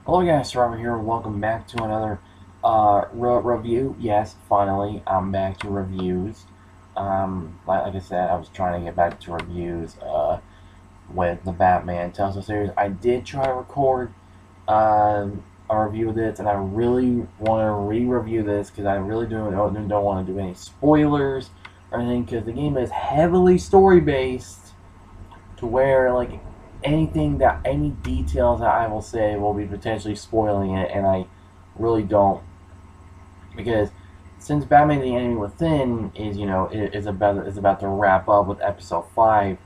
Hello guys, Robert here. Welcome back to another review. Yes, finally, I'm back to reviews. Like I said, I was trying to get back to reviews with the Batman Telltale series. I did try to record a review of this, and I really want to re-review this because I really don't want to do any spoilers or anything because the game is heavily story-based to where like any details that I will say will be potentially spoiling it, and I really don't because since Batman: The Enemy Within is about to wrap up with episode 5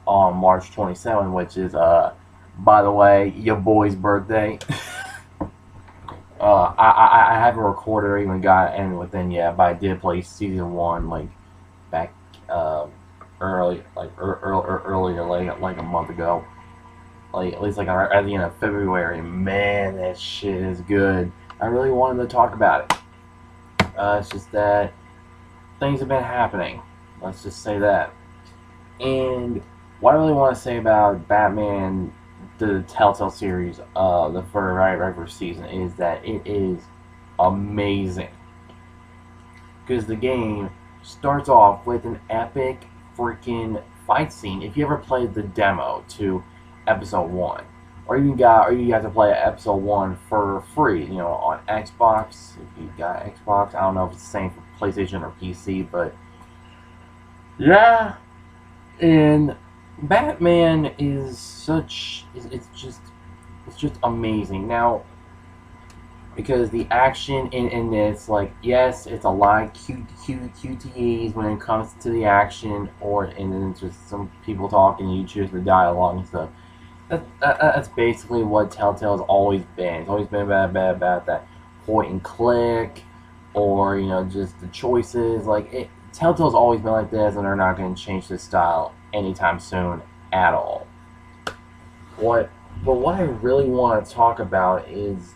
on March 27, which is by the way your boy's birthday. I haven't recorded or even got Enemy Within yet, but I did play season 1 like back earlier, like a month ago. Like at least like at the end of February. Man, that shit is good. I really wanted to talk about it. It's just that things have been happening. Let's just say that. And what I really want to say about Batman, the Telltale series, the first season, is that it is amazing. Because the game starts off with an epic freaking fight scene. If you ever played the demo to episode 1, or you got to play episode 1 for free, on Xbox. If you got Xbox, I don't know if it's the same for PlayStation or PC, but yeah. And Batman is it's just amazing. Now, because the action in this, like, yes, it's a lot of QTEs when it comes to the action, and then it's just some people talking, and you choose the dialogue and stuff. That's basically what Telltale's always been. It's always been about that point and click, or just the choices. Telltale's always been like this, and they're not going to change this style anytime soon at all. But what I really want to talk about is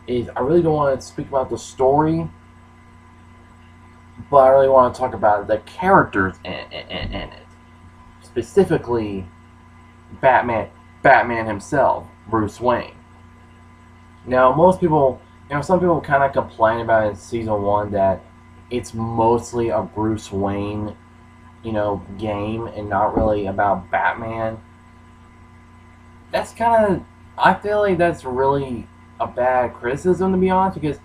I really don't want to speak about the story, but I really want to talk about the characters in it, specifically Batman himself, Bruce Wayne. Now, some people kind of complain about in season 1 that it's mostly a Bruce Wayne, game and not really about Batman. That's kind of, I feel like that's really a bad criticism, to be honest, because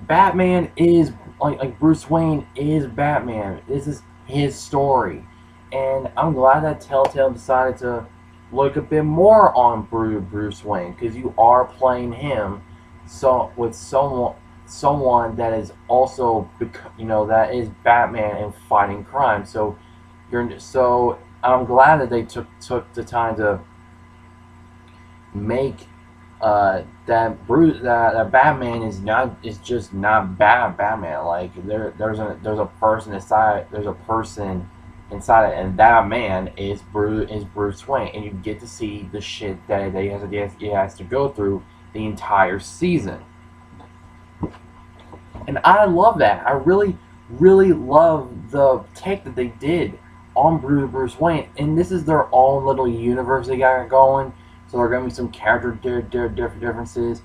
Batman is like Bruce Wayne is Batman. This is his story, and I'm glad that Telltale decided to look a bit more on Bruce Wayne, because you are playing him with someone that is also that is Batman and fighting crime. So I'm glad that they took the time to make that Batman is just not Batman. Like there's a person inside it, and that man is Bruce Wayne, and you get to see the shit that he has to go through the entire season, and I love that. I really love the take that they did on Bruce Wayne, and this is their own little universe they got going. So there are going to be some character differences,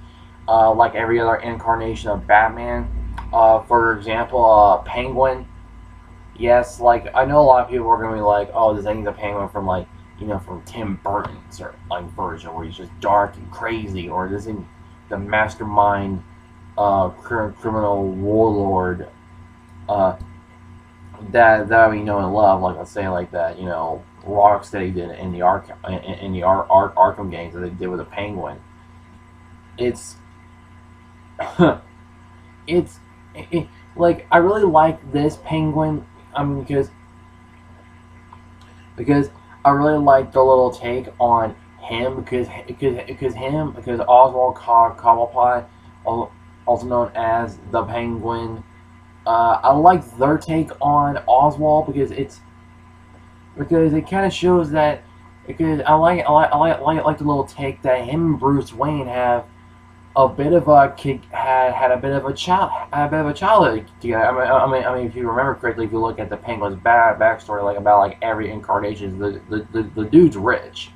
like every other incarnation of Batman. For example, Penguin. Yes, like I know a lot of people are going to be like, "Oh, this ain't the Penguin from from Tim Burton's or like version where he's just dark and crazy, or this isn't the mastermind, criminal warlord uh, that we know and love." Like let's say like that, Rocksteady did in the Arkham games that they did with the Penguin. It's it's like I really like this Penguin. I mean, because I really like the little take on him because Oswald Cobblepot, also known as the Penguin. I like their take on Oswald because it kind of shows that, because I like the little take that him and Bruce Wayne have a bit of a had a bit of a childhood together. I mean, if you remember correctly, if you look at the Penguin's backstory, like about like every incarnation, the dude's rich,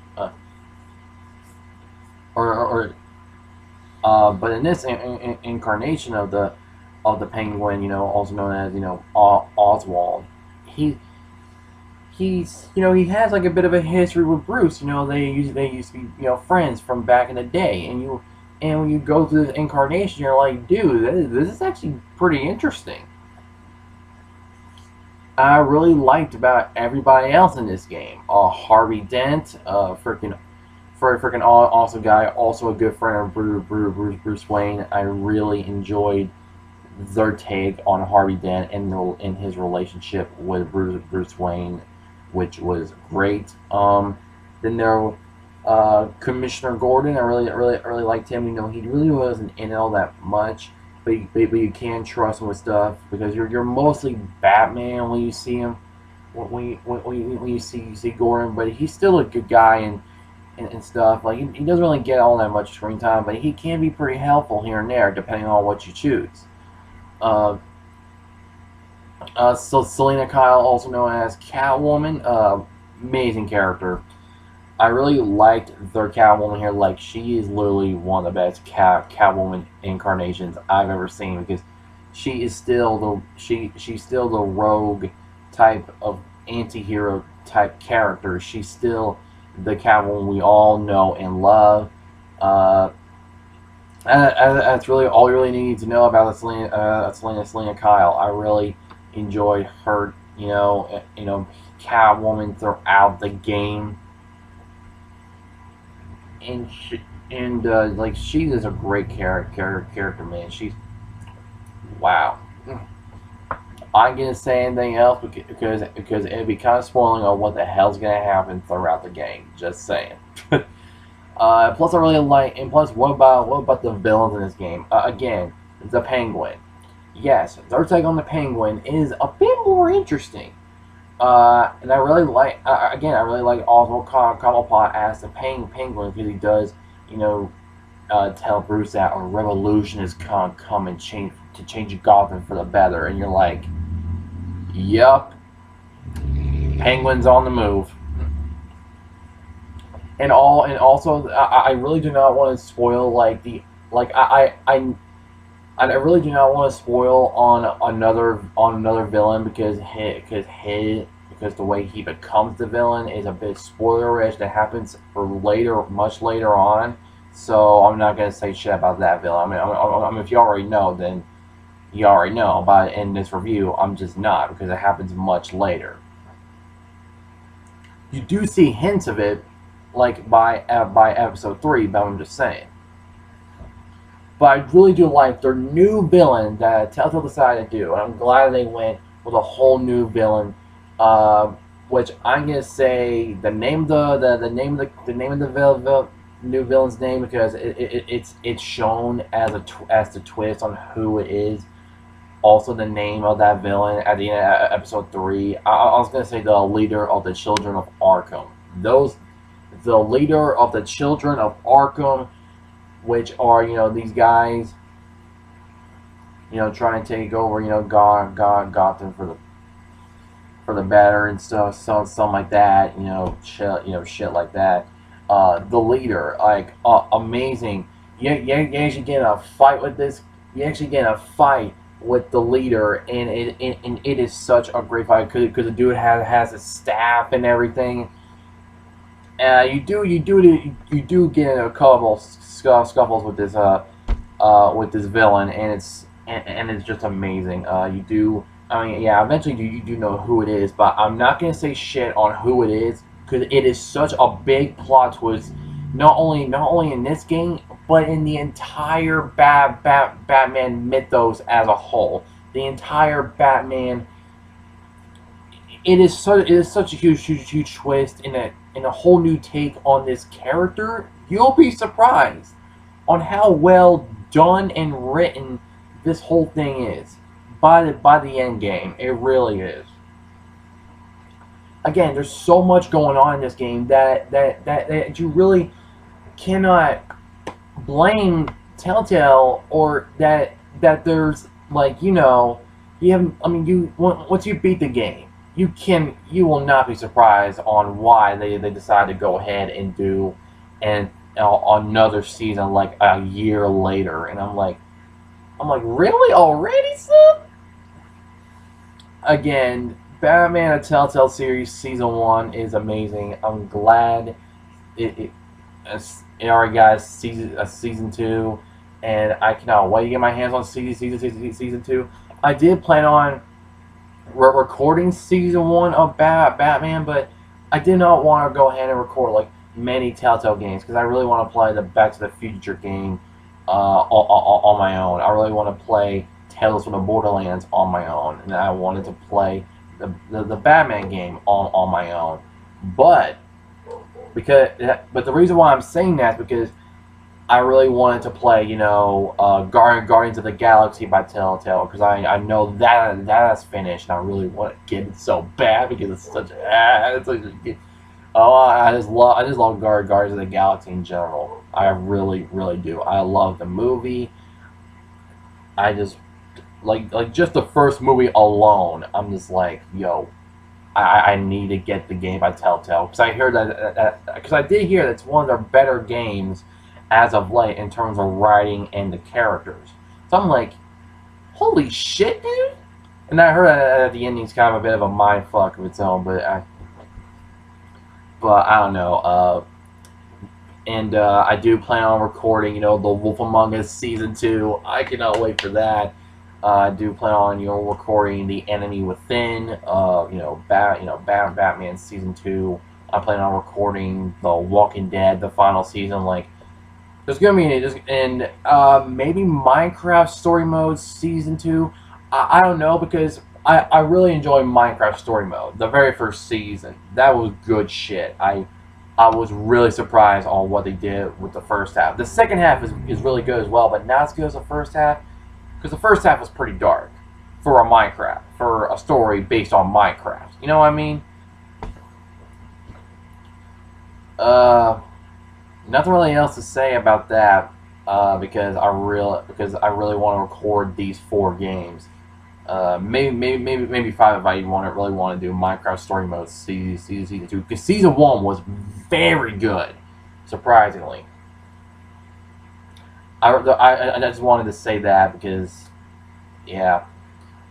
or But in this incarnation of the Penguin, also known as Oswald, he he has like a bit of a history with Bruce. They used to be friends from back in the day, and when you go through this incarnation, you're like, dude, this is actually pretty interesting. I really liked about everybody else in this game. Harvey Dent, freaking awesome guy, also a good friend of Bruce Wayne. I really enjoyed their take on Harvey Dent and in his relationship with Bruce Wayne, which was great. Then there, Commissioner Gordon. I really liked him. He really wasn't in all that much, but you can trust him with stuff because you're mostly Batman when you see him. When you see Gordon, but he's still a good guy and stuff. Like he doesn't really get all that much screen time, but he can be pretty helpful here and there depending on what you choose. Uh, so Selena Kyle, also known as Catwoman, amazing character. I really liked their Catwoman here. Like she is literally one of the best Catwoman incarnations I've ever seen because she is still she's still the rogue type of anti-hero type character. She's still the Catwoman we all know and love. Uh, that's really all you really need to know about Selena Kyle. I really enjoyed her, Catwoman throughout the game, and like she is a great character, man. She's wow. I'm gonna say anything else because it'd be kind of spoiling on what the hell's gonna happen throughout the game. Just saying. Plus, I really like, and plus, what about the villains in this game? Again, the Penguin. Yes, their take on the Penguin is a bit more interesting. And I really like, again, I really like Oswald Cobblepot as the Penguin because he does, tell Bruce that a revolution is come and change Gotham for the better, and you're like, yup, Penguin's on the move. And also I really do not want to spoil like I really do not want to spoil on another villain because the way he becomes the villain is a bit spoilerish that happens for later, much later on. So I'm not gonna say shit about that villain. I mean, if you already know, then you already know. But in this review, I'm just not because it happens much later. You do see hints of it, like by episode 3, but I'm just saying. But I really do like their new villain that Telltale decided to do, and I'm glad they went with a whole new villain. Uh, which I'm gonna say the name of the new villain's name because it's shown as as the twist on who it is. Also, the name of that villain at the end of episode 3. I was gonna say the leader of the Children of Arkham. The leader of the Children of Arkham, which are these guys, trying to take over Gotham for the better and stuff, something like that, shit like that. The leader, like amazing. You actually get in a fight with this. You actually get in a fight with the leader, and it is such a great fight because the dude has a staff and everything. You do get in a couple scuffles with this villain, and it's just amazing. You do. I mean, yeah. Eventually, you do know who it is, but I'm not gonna say shit on who it is because it is such a big plot twist. Not only in this game, but in the entire Batman mythos as a whole. The entire Batman. It is such a huge twist in a whole new take on this character. You'll be surprised on how well done and written this whole thing is by the end game. It really is. Again, there's so much going on in this game that you really cannot blame Telltale or that there's like you have. I mean, once you beat the game, you will not be surprised on why they decide to go ahead and another season like a year later, and I'm like, really already, son? Again, Batman: A Telltale Series Season 1 is amazing. I'm glad it already got season 2, and I cannot wait to get my hands on season 2. I did plan on recording season 1 of Batman, but I did not want to go ahead and record like many Telltale games because I really want to play the Back to the Future game on my own. I really want to play Tales from the Borderlands on my own, and I wanted to play the Batman game on my own. But the reason why I'm saying that is because I really wanted to play, Guardians of the Galaxy by Telltale, because I know that's finished, and I really want to get it so bad because it's such I just love Guardians of the Galaxy in general. I really, really do. I love the movie. I just like just the first movie alone. I'm just like, yo, I need to get the game by Telltale, because I heard because I did hear that it's one of their better games as of late in terms of writing and the characters. So I'm like, holy shit, dude! And I heard that the ending's kind of a bit of a mind fuck of its own, but I don't know. And I do plan on recording, The Wolf Among Us Season 2. I cannot wait for that. I do plan on, recording The Enemy Within. Batman Season 2. I plan on recording The Walking Dead, the final season. Like, there's gonna be maybe Minecraft Story Mode Season 2. I don't know, because I really enjoy Minecraft Story Mode. The very first season, that was good shit. I was really surprised on what they did with the first half. The second half is really good as well, but not as good as the first half, because the first half was pretty dark for a story based on Minecraft. You know what I mean? Nothing really else to say about that, because I really want to record these 4 games. Maybe 5 if I really want to do Minecraft Story Mode season 2, because season 1 was very good, surprisingly. I just wanted to say that because, yeah.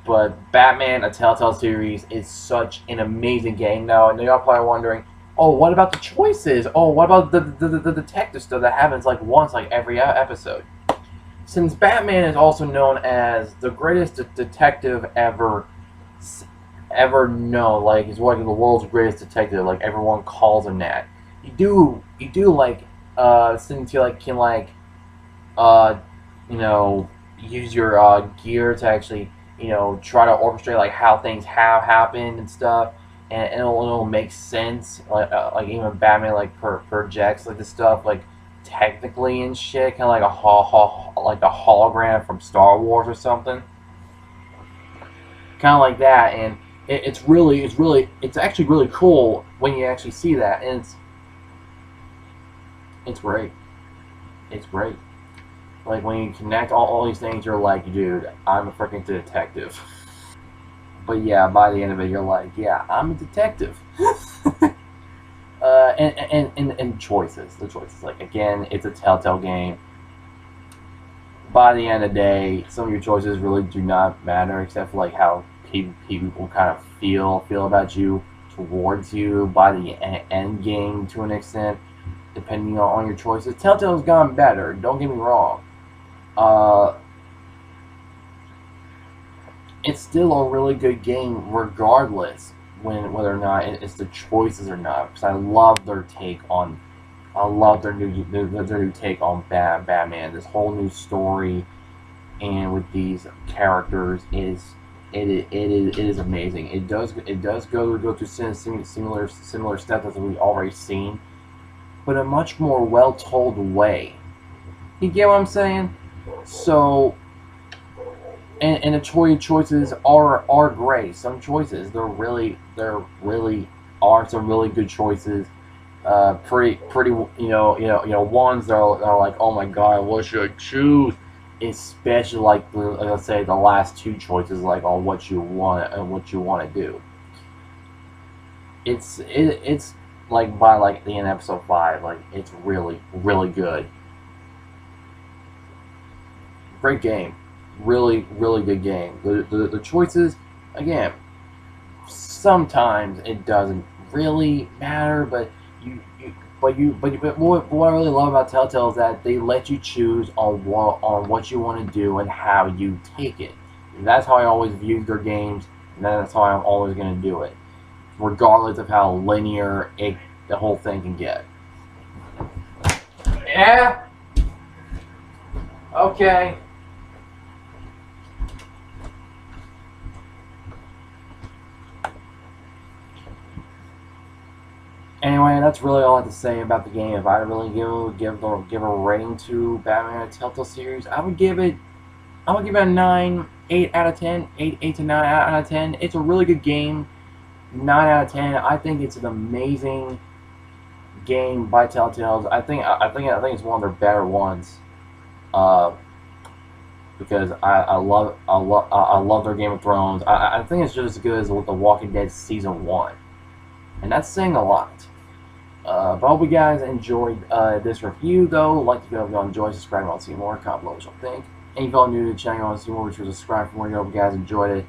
But Batman: A Telltale Series is such an amazing game. Now, I know y'all probably wondering, oh, what about the choices? Oh, what about the detective stuff that happens like once like every episode? Since Batman is also known as the greatest detective ever known, like he's one of the world's greatest detective, like everyone calls him that. You do like since you like can like use your gear to actually try to orchestrate like how things have happened and stuff, and it'll make sense. Like even Batman like projects like the stuff like technically and shit, kind of like like a hologram from Star Wars or something, kind of like that. And it's actually really cool when you actually see that, and it's great. It's great. Like when you connect all these things, you're like, dude, I'm a freaking detective. But yeah, by the end of it, you're like, yeah, I'm a detective. And choices. The choices. Like, again, it's a Telltale game. By the end of the day, some of your choices really do not matter, except for like how people kind of feel about you, towards you by the end game to an extent, depending on your choices. Telltale's gone better, don't get me wrong. It's still a really good game regardless whether or not it's the choices or not, because I love their new take on Batman. This whole new story, and with these characters, it is amazing. It does go through similar steps as we've already seen, but a much more well told way. You get what I'm saying? So, and the choices are great. Some choices there really are some really good choices. Pretty ones that are like, oh my god, what should I choose? Especially like let's say the last 2 choices, like on what you want and what you want to do. It's like by like the end of episode 5, like it's really, really good. Great game. Really, really good game. The choices, again, sometimes it doesn't really matter, but what I really love about Telltale is that they let you choose on what you want to do and how you take it. And that's how I always viewed their games, and that's how I'm always going to do it, regardless of how linear the whole thing can get. Yeah. Okay. Anyway, that's really all I have to say about the game. If I really give a rating to Batman Telltale series, I would give it a 9, 8 out of 10, 8 to 9 out of 10. It's a really good game. 9 out of 10. I think it's an amazing game by Telltale. I think it's one of their better ones. Because I love their Game of Thrones. I think it's just as good as The Walking Dead season 1, and that's saying a lot. But I hope you guys enjoyed this review, though. Like if you enjoy, subscribe, and I'll see more. Comment below what you think. And if y'all new to the channel, want to see more, be sure to subscribe for more. I hope you guys enjoyed it.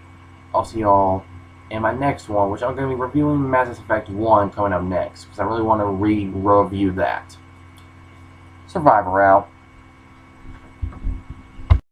I'll see y'all in my next one, which I'm going to be reviewing Mass Effect 1 coming up next, because I really want to review that. Survivor out.